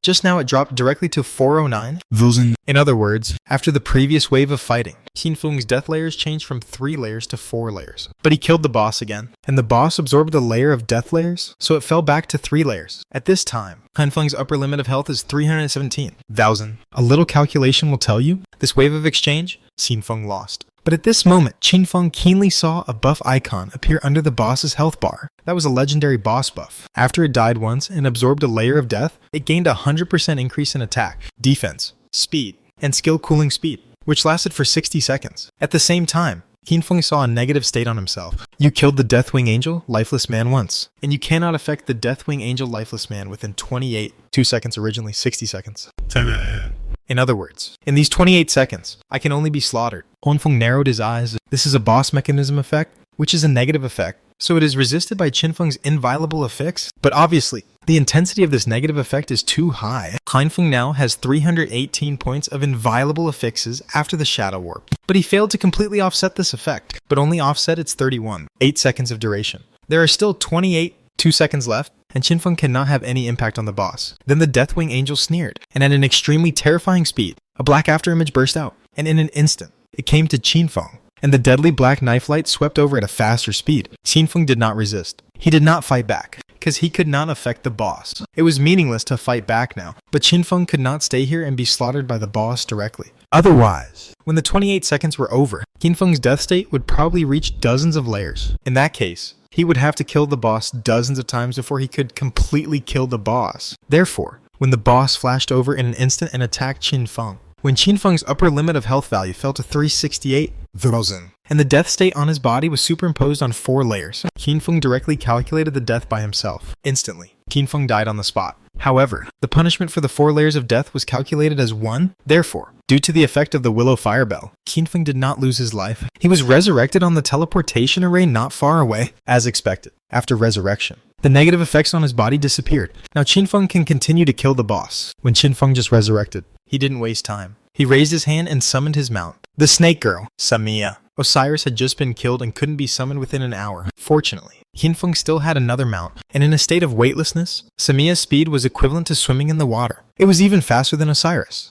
Just now it dropped directly to 409. In other words, after the previous wave of fighting, Qinfeng's death layers changed from 3 layers to 4 layers. But he killed the boss again, and the boss absorbed a layer of death layers, so it fell back to 3 layers. At this time, Qinfeng's upper limit of health is 317,000. A little calculation will tell you, this wave of exchange, Qinfeng lost. But at this moment, Qinfeng keenly saw a buff icon appear under the boss's health bar. That was a legendary boss buff. After it died once and absorbed a layer of death, it gained a 100% increase in attack, defense, speed, and skill cooling speed, which lasted for 60 seconds. At the same time, Qinfeng saw a negative state on himself. You killed the Deathwing Angel, Lifeless Man once, and you cannot affect the Deathwing Angel, Lifeless Man within 2 seconds, originally 60 seconds. In other words, in these 28 seconds, I can only be slaughtered. Qinfeng narrowed his eyes. This is a boss mechanism effect, which is a negative effect, so it is resisted by Qinfeng's inviolable effects, but obviously, the intensity of this negative effect is too high. Qinfeng now has 318 points of inviolable affixes after the Shadow Warp, but he failed to completely offset this effect, but only offset its 8 seconds of duration. There are still 2 seconds left, and Qinfeng cannot have any impact on the boss. Then the Deathwing Angel sneered, and at an extremely terrifying speed, a black afterimage burst out, and in an instant, it came to Qinfeng, and the deadly black knife light swept over at a faster speed. Qinfeng did not resist. He did not fight back, because he could not affect the boss. It was meaningless to fight back now, but Qinfeng could not stay here and be slaughtered by the boss directly. Otherwise, when the 28 seconds were over, Qinfeng's death state would probably reach dozens of layers. In that case, he would have to kill the boss dozens of times before he could completely kill the boss. Therefore, when the boss flashed over in an instant and attacked Qinfeng, when Qinfeng's upper limit of health value fell to 368,000, and the death state on his body was superimposed on 4 layers, Qinfeng directly calculated the death by himself. Instantly, Qinfeng died on the spot. However, the punishment for the 4 layers of death was calculated as 1. Therefore, due to the effect of the Willow Firebell, Qinfeng did not lose his life. He was resurrected on the teleportation array not far away, as expected. After resurrection, the negative effects on his body disappeared. Now Qinfeng can continue to kill the boss. When Qinfeng just resurrected, he didn't waste time. He raised his hand and summoned his mount, the Snake Girl, Samia. Osiris had just been killed and couldn't be summoned within an hour. Fortunately, Qinfeng still had another mount, and in a state of weightlessness, Samia's speed was equivalent to swimming in the water. It was even faster than Osiris.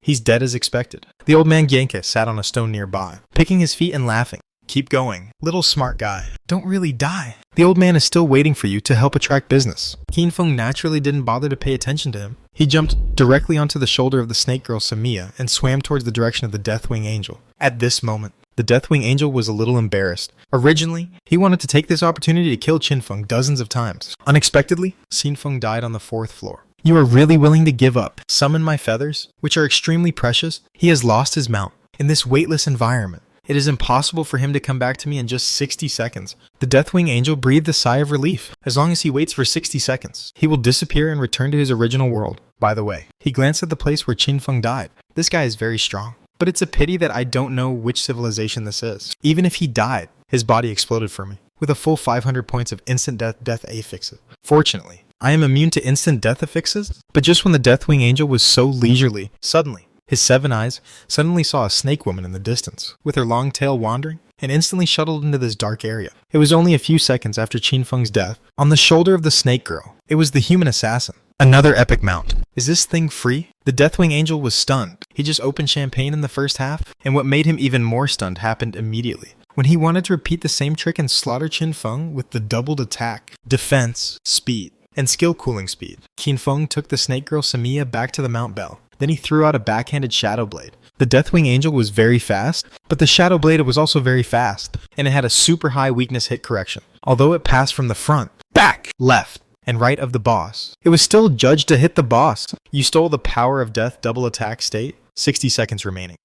He's dead as expected. The old man Genka sat on a stone nearby, picking his feet and laughing. Keep going, little smart guy. Don't really die. The old man is still waiting for you to help attract business. Qinfeng naturally didn't bother to pay attention to him. He jumped directly onto the shoulder of the snake girl Samia and swam towards the direction of the Deathwing Angel. At this moment, the Deathwing Angel was a little embarrassed. Originally, he wanted to take this opportunity to kill Qinfeng dozens of times. Unexpectedly, Qinfeng died on the 4th floor. You are really willing to give up? Summon my feathers, which are extremely precious? He has lost his mount. In this weightless environment, it is impossible for him to come back to me in just 60 seconds. The Deathwing Angel breathed a sigh of relief. As long as he waits for 60 seconds, he will disappear and return to his original world. By the way, he glanced at the place where Qinfeng died. This guy is very strong. But it's a pity that I don't know which civilization this is. Even if he died, his body exploded for me, with a full 500 points of instant death affixes. Fortunately, I am immune to instant death affixes, but just when the Deathwing Angel was so leisurely, suddenly, his 7 eyes suddenly saw a snake woman in the distance, with her long tail wandering, and instantly shuttled into this dark area. It was only a few seconds after Qinfeng's death. On the shoulder of the snake girl, it was the human assassin. Another epic mount. Is this thing free? The Deathwing Angel was stunned. He just opened champagne in the first half, and what made him even more stunned happened immediately. When he wanted to repeat the same trick and slaughter Qinfeng with the doubled attack, defense, speed, and skill cooling speed, Qinfeng took the snake girl Samia back to the Mount Bell. Then he threw out a backhanded Shadow Blade. The Deathwing Angel was very fast, but the Shadow Blade was also very fast, and it had a super high weakness hit correction. Although it passed from the front, back, left, and right of the boss, it was still judged to hit the boss. You stole the Power of Death double attack state, 60 seconds remaining.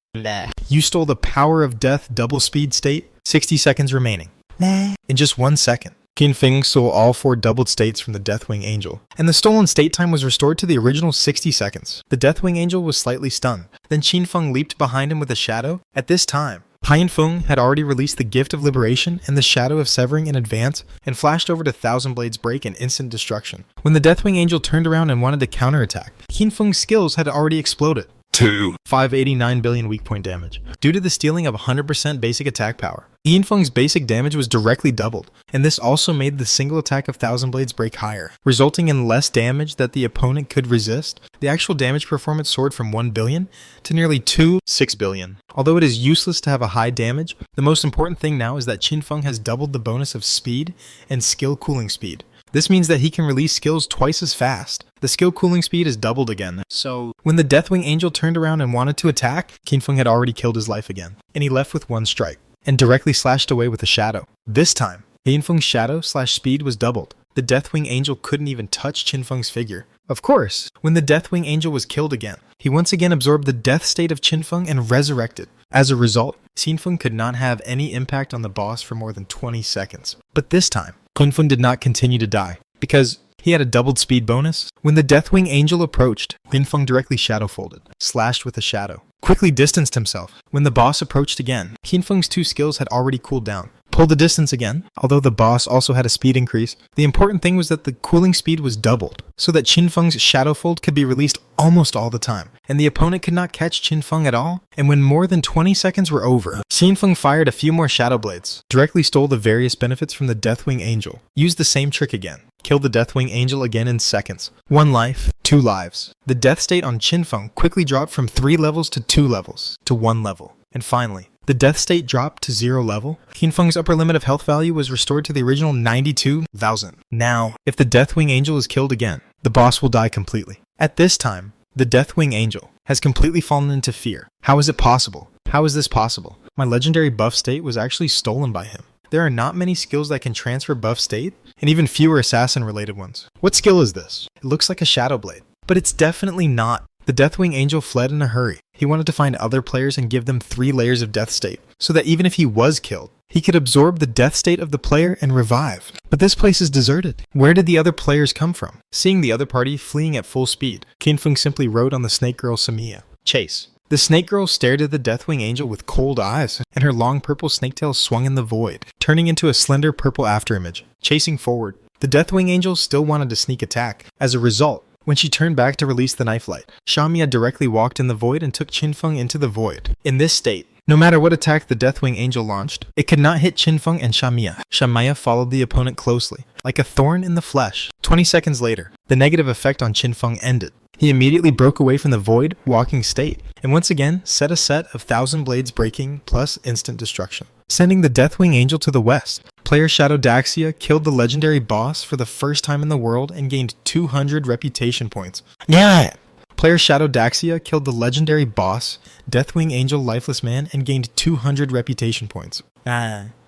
You stole the Power of Death double speed state, 60 seconds remaining. In just 1 second, Qinfeng stole all 4 doubled states from the Deathwing Angel, and the stolen state time was restored to the original 60 seconds. The Deathwing Angel was slightly stunned. Then Qinfeng leaped behind him with a shadow. At this time, Qinfeng had already released the Gift of Liberation and the Shadow of Severing in advance and flashed over to Thousand Blades Break and instant destruction. When the Deathwing Angel turned around and wanted to counterattack, Qinfeng's skills had already exploded. 2, 589 billion weak point damage. Due to the stealing of 100% basic attack power, Ian Feng's basic damage was directly doubled, and this also made the single attack of Thousand Blades break higher, resulting in less damage that the opponent could resist. The actual damage performance soared from 1 billion to nearly 6 billion. Although it is useless to have a high damage, the most important thing now is that Qin Feng has doubled the bonus of speed and skill cooling speed. This means that he can release skills twice as fast. The skill cooling speed is doubled again. So, when the Deathwing Angel turned around and wanted to attack, Qin Feng had already killed his life again, and he left with one strike, and directly slashed away with a shadow. This time, Qin Feng's shadow/speed was doubled. The Deathwing Angel couldn't even touch Qin Feng's figure. Of course, when the Deathwing Angel was killed again, he once again absorbed the death state of Qin Feng and resurrected. As a result, Qin Feng could not have any impact on the boss for more than 20 seconds. But this time, Qin Feng did not continue to die, because he had a doubled speed bonus. When the Deathwing Angel approached, Qin Feng directly shadow folded, slashed with a shadow, quickly distanced himself. When the boss approached again, Qin Feng's two skills had already cooled down. Pulled the distance again, although the boss also had a speed increase. The important thing was that the cooling speed was doubled, so that Qin Feng's shadow fold could be released almost all the time, and the opponent could not catch Qin Feng at all. And when more than 20 seconds were over, Qin Feng fired a few more shadow blades, directly stole the various benefits from the Deathwing Angel, used the same trick again, killed the Deathwing Angel again in seconds. 1 life, 2 lives. The death state on Qin Feng quickly dropped from 3 levels to 2 levels, to 1 level. And finally, the death state dropped to 0 level. Qin Feng's upper limit of health value was restored to the original 92,000. Now, if the Deathwing Angel is killed again, the boss will die completely. At this time, the Deathwing Angel has completely fallen into fear. How is it possible? How is this possible? My legendary buff state was actually stolen by him. There are not many skills that can transfer buff state, and even fewer assassin-related ones. What skill is this? It looks like a Shadow Blade, but it's definitely not. The Deathwing Angel fled in a hurry. He wanted to find other players and give them 3 layers of death state, so that even if he was killed, he could absorb the death state of the player and revive. But this place is deserted. Where did the other players come from? Seeing the other party fleeing at full speed, Qin Feng simply rode on the snake girl Samiya. Chase. The snake girl stared at the Deathwing Angel with cold eyes, and her long purple snake tail swung in the void, turning into a slender purple afterimage. Chasing forward, the Deathwing Angel still wanted to sneak attack. As a result, when she turned back to release the knife light, Shamia directly walked in the void and took Qin Feng into the void. In this state, no matter what attack the Deathwing Angel launched, it could not hit Qin Feng and Shamia. Shamia followed the opponent closely, like a thorn in the flesh. 20 seconds later, the negative effect on Qin Feng ended. He immediately broke away from the void, walking state, and once again set a set of Thousand Blades breaking plus instant destruction, sending the Deathwing Angel to the west. Player Shadow Daxia killed the legendary boss for the first time in the world and gained 200 reputation points. Yeah. Player Shadow Daxia killed the legendary boss, Deathwing Angel Lifeless Man, and gained 200 reputation points.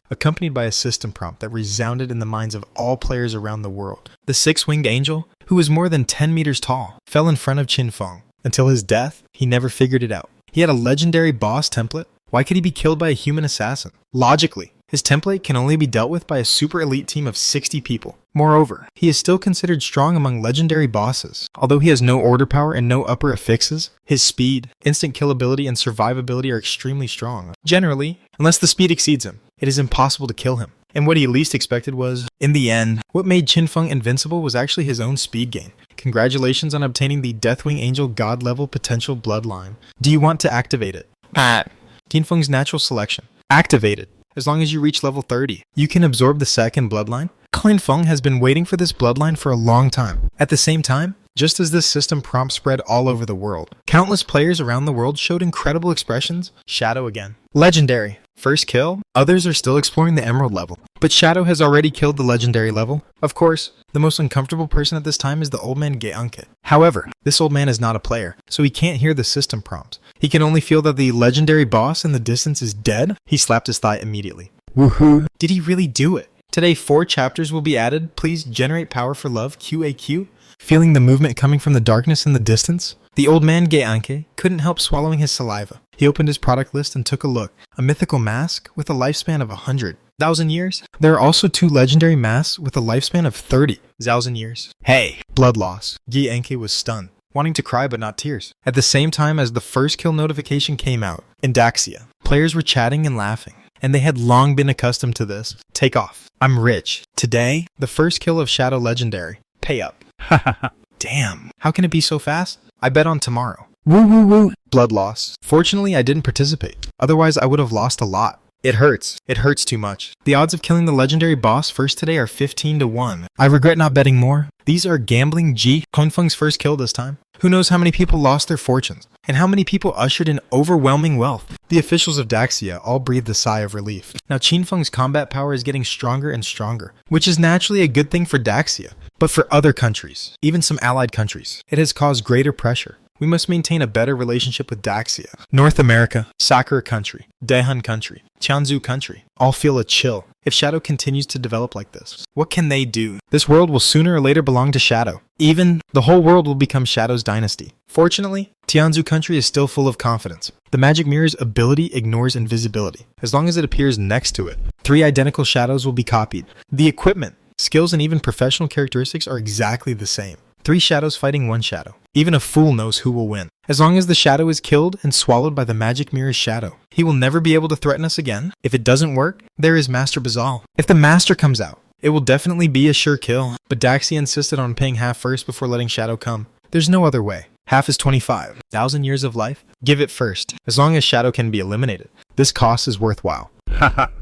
Accompanied by a system prompt that resounded in the minds of all players around the world. The six-winged angel, who was more than 10 meters tall, fell in front of Qin Feng. Until his death, he never figured it out. He had a legendary boss template. Why could he be killed by a human assassin? Logically, his template can only be dealt with by a super elite team of 60 people. Moreover, he is still considered strong among legendary bosses. Although he has no order power and no upper affixes, his speed, instant kill ability, and survivability are extremely strong. Generally, unless the speed exceeds him, it is impossible to kill him. And what he least expected was, in the end, what made Qin Feng invincible was actually his own speed gain. Congratulations on obtaining the Deathwing Angel God level potential bloodline. Do you want to activate it? Qin Feng's natural selection. Activated. As long as you reach level 30, you can absorb the second bloodline. Qin Feng has been waiting for this bloodline for a long time. At the same time, just as this system prompt spread all over the world, countless players around the world showed incredible expressions. Shadow again. Legendary. First kill, others are still exploring the emerald level. But Shadow has already killed the legendary level. Of course, the most uncomfortable person at this time is the old man Geanke. However, this old man is not a player, so he can't hear the system prompts. He can only feel that the legendary boss in the distance is dead. He slapped his thigh immediately. Woohoo! Did he really do it? Today 4 chapters will be added. Please generate power for love, QAQ. Feeling the movement coming from the darkness in the distance? The old man Geanke couldn't help swallowing his saliva. He opened his product list and took a look. A mythical mask with a lifespan of 100,000 years. There are also 2 legendary masks with a lifespan of 30,000 years. Hey! Blood loss. Geanke was stunned, wanting to cry but not tears. At the same time as the first kill notification came out, in Daxia, players were chatting and laughing, and they had long been accustomed to this. Take off. I'm rich. Today, the first kill of Shadow Legendary. Pay up. Damn. How can it be so fast? I bet on tomorrow. Woo woo woo. Blood loss. Fortunately, I didn't participate. Otherwise, I would have lost a lot. It hurts. It hurts too much. The odds of killing the legendary boss first today are 15 to 1. I regret not betting more. These are gambling G. Kunfeng's first kill this time. Who knows how many people lost their fortunes, and how many people ushered in overwhelming wealth. The officials of Daxia all breathed a sigh of relief. Now Qinfeng's combat power is getting stronger and stronger, which is naturally a good thing for Daxia. But for other countries, even some allied countries, it has caused greater pressure. We must maintain a better relationship with Daxia. North America, Sakura country, Daehan country, Tianzhu country, all feel a chill. If Shadow continues to develop like this, what can they do? This world will sooner or later belong to Shadow. Even the whole world will become Shadow's dynasty. Fortunately, Tianzhu country is still full of confidence. The magic mirror's ability ignores invisibility. As long as it appears next to it, 3 identical shadows will be copied. The equipment, skills, and even professional characteristics are exactly the same. 3 shadows fighting 1 shadow. Even a fool knows who will win. As long as the shadow is killed and swallowed by the magic mirror's shadow, he will never be able to threaten us again. If it doesn't work, there is Master Bazal. If the Master comes out, it will definitely be a sure kill. But Daxia insisted on paying half first before letting Shadow come. There's no other way. Half is 25,000 years of life. Give it first. As long as Shadow can be eliminated, this cost is worthwhile.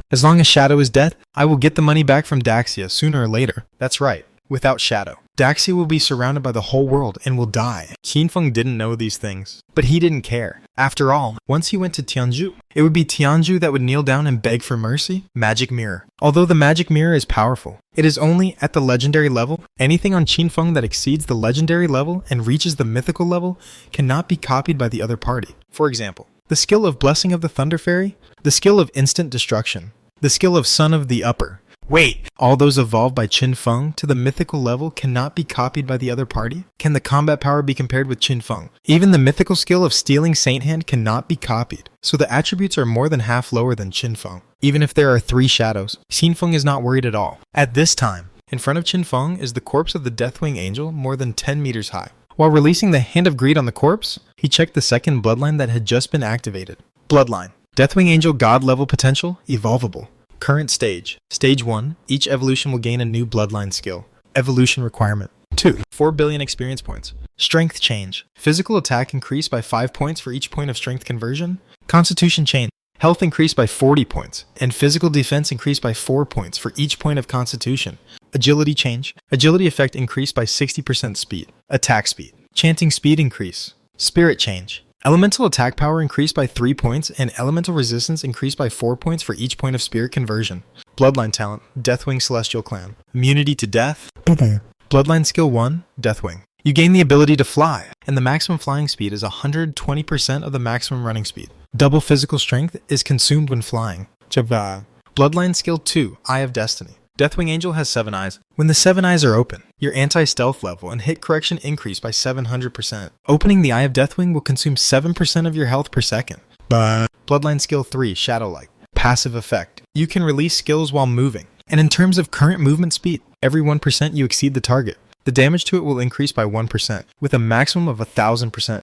As long as Shadow is dead, I will get the money back from Daxia sooner or later. That's right. Without Shadow, Daxia will be surrounded by the whole world and will die. Qinfeng didn't know these things, but he didn't care. After all, once he went to Tianzhu, it would be Tianzhu that would kneel down and beg for mercy. Magic Mirror. Although the Magic Mirror is powerful, it is only at the legendary level. Anything on Qinfeng that exceeds the legendary level and reaches the mythical level cannot be copied by the other party. For example, the skill of Blessing of the Thunder Fairy, the skill of Instant Destruction, the skill of Son of the Upper. Wait, all those evolved by Qinfeng to the mythical level cannot be copied by the other party? Can the combat power be compared with Qinfeng? Even the mythical skill of Stealing Saint Hand cannot be copied, so the attributes are more than half lower than Qinfeng. Even if there are 3 shadows, Qinfeng is not worried at all. At this time, in front of Qinfeng is the corpse of the Deathwing Angel more than 10 meters high. While releasing the Hand of Greed on the corpse, he checked the second bloodline that had just been activated. Bloodline. Deathwing Angel God level potential, evolvable. Current stage. Stage 1. Each evolution will gain a new bloodline skill. Evolution requirement. 2. 4 billion experience points. Strength change. Physical attack increased by 5 points for each point of strength conversion. Constitution change. Health increased by 40 points. And physical defense increased by 4 points for each point of constitution. Agility change. Agility effect increased by 60% speed. Attack speed. Chanting speed increase. Spirit change. Elemental attack power increased by 3 points, and elemental resistance increased by 4 points for each point of spirit conversion. Bloodline talent, Deathwing Celestial Clan. Immunity to death. Bloodline skill 1, Deathwing. You gain the ability to fly, and the maximum flying speed is 120% of the maximum running speed. Double physical strength is consumed when flying. Bloodline skill 2, Eye of Destiny. Deathwing Angel has 7 eyes. When the 7 eyes are open, your anti-stealth level and hit correction increase by 700%. Opening the Eye of Deathwing will consume 7% of your health per second. Bloodline skill 3, Shadowlight. Passive effect. You can release skills while moving. And in terms of current movement speed, every 1% you exceed the target, the damage to it will increase by 1%, with a maximum of 1000%.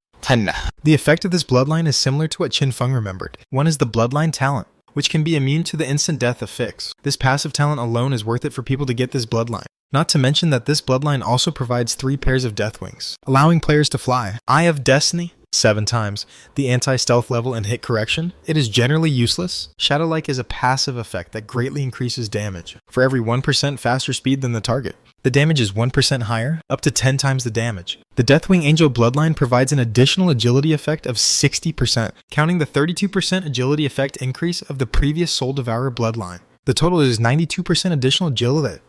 The effect of this bloodline is similar to what Qinfeng remembered. One is the bloodline talent, which can be immune to the instant death of Fix. This passive talent alone is worth it for people to get this bloodline. Not to mention that this bloodline also provides 3 pairs of Deathwings, allowing players to fly. Eye of Destiny, 7 times. The anti-stealth level and hit correction. It is generally useless. Shadowlike is a passive effect that greatly increases damage. For every 1% faster speed than the target, the damage is 1% higher, up to 10 times the damage. The Deathwing Angel bloodline provides an additional agility effect of 60%, counting the 32% agility effect increase of the previous Soul Devourer bloodline. The total is 92% additional agility.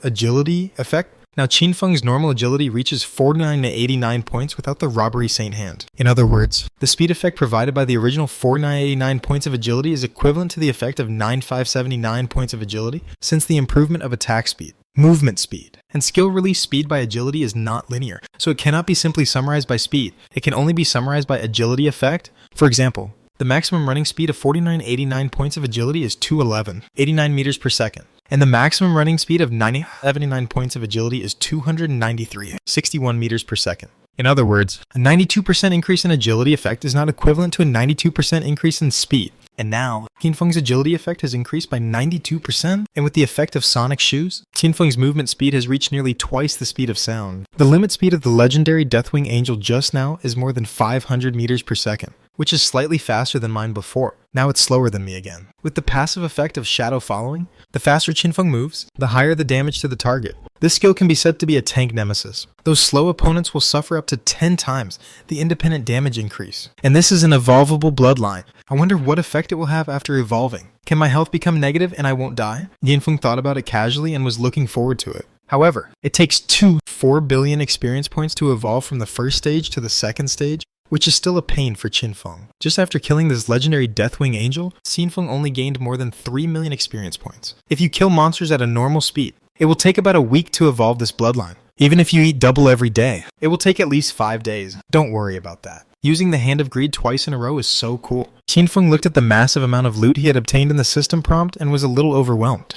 Agility effect. Now Qinfeng's normal agility reaches 49 to 89 points without the Robbery Saint Hand. In other words, the speed effect provided by the original 4989 points of agility is equivalent to the effect of 9579 points of agility, since the improvement of attack speed, movement speed, and skill release speed by agility is not linear, so it cannot be simply summarized by speed. It can only be summarized by agility effect. For example, the maximum running speed of 4989 points of agility is 211, 89 meters per second. And the maximum running speed of 79 points of agility is 293, 61 meters per second. In other words, a 92% increase in agility effect is not equivalent to a 92% increase in speed. And now, Qianfeng's agility effect has increased by 92%, and with the effect of sonic shoes, Qianfeng's movement speed has reached nearly twice the speed of sound. The limit speed of the legendary Deathwing Angel just now is more than 500 meters per second, which is slightly faster than mine before. Now it's slower than me again. With the passive effect of shadow following, the faster Qianfeng moves, the higher the damage to the target. This skill can be said to be a tank nemesis. Those slow opponents will suffer up to 10 times the independent damage increase. And this is an evolvable bloodline. I wonder what effect it will have after evolving. Can my health become negative and I won't die? Qianfeng thought about it casually and was looking forward to it. However, it takes 4 billion experience points to evolve from the first stage to the second stage, which is still a pain for Qianfeng. Just after killing this legendary Deathwing Angel, Qianfeng only gained more than 3 million experience points. If you kill monsters at a normal speed, it will take about a week to evolve this bloodline. Even if you eat double every day, it will take at least 5 days. Don't worry about that. Using the Hand of Greed twice in a row is so cool. Qianfeng looked at the massive amount of loot he had obtained in the system prompt and was a little overwhelmed.